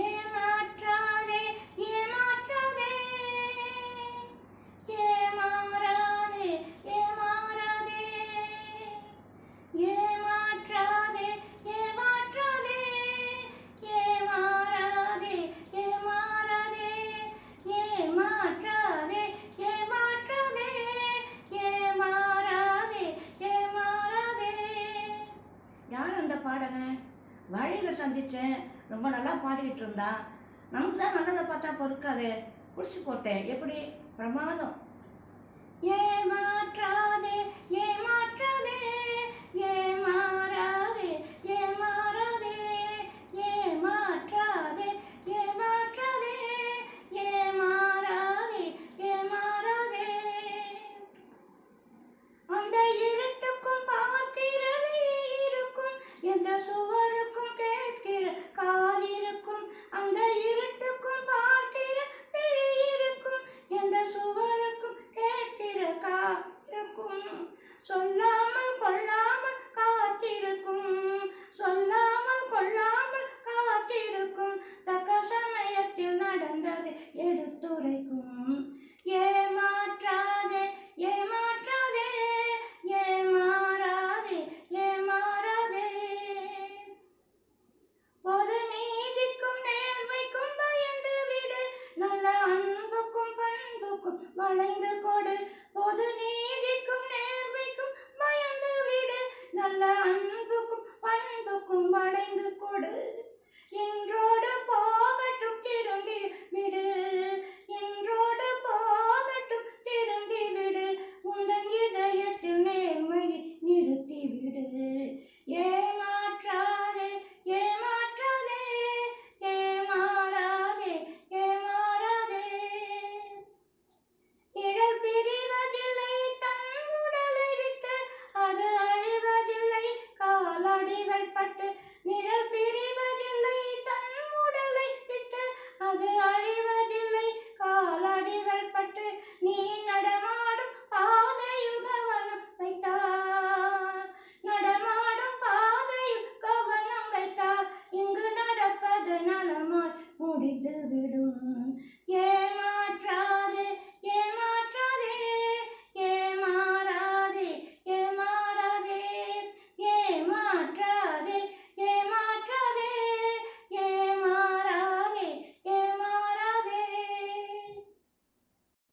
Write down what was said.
ஏமாற்றாதே ஏமாற்றாதே ஏமாறாதே ஏமாறாதே ஏமாற்றாதே ஏமாற்றாதே ஏமாறாதே ஏமாறாதே ஏமாற்றாதே ஏமாற்றாதே ஏமாறாதே ஏமாறாதே. யார் அந்த பாடகன்? வழியில் சந்தித்தேன், ரொம்ப நல்லா பாடிக்கிட்டு இருந்தா. நமக்கு தான் நல்லதை பார்த்தா பொறுக்காது, பிடிச்சி போட்டேன். எப்படி பிரமாதம். ஏமாற்றாதே ஏமாற்றாதே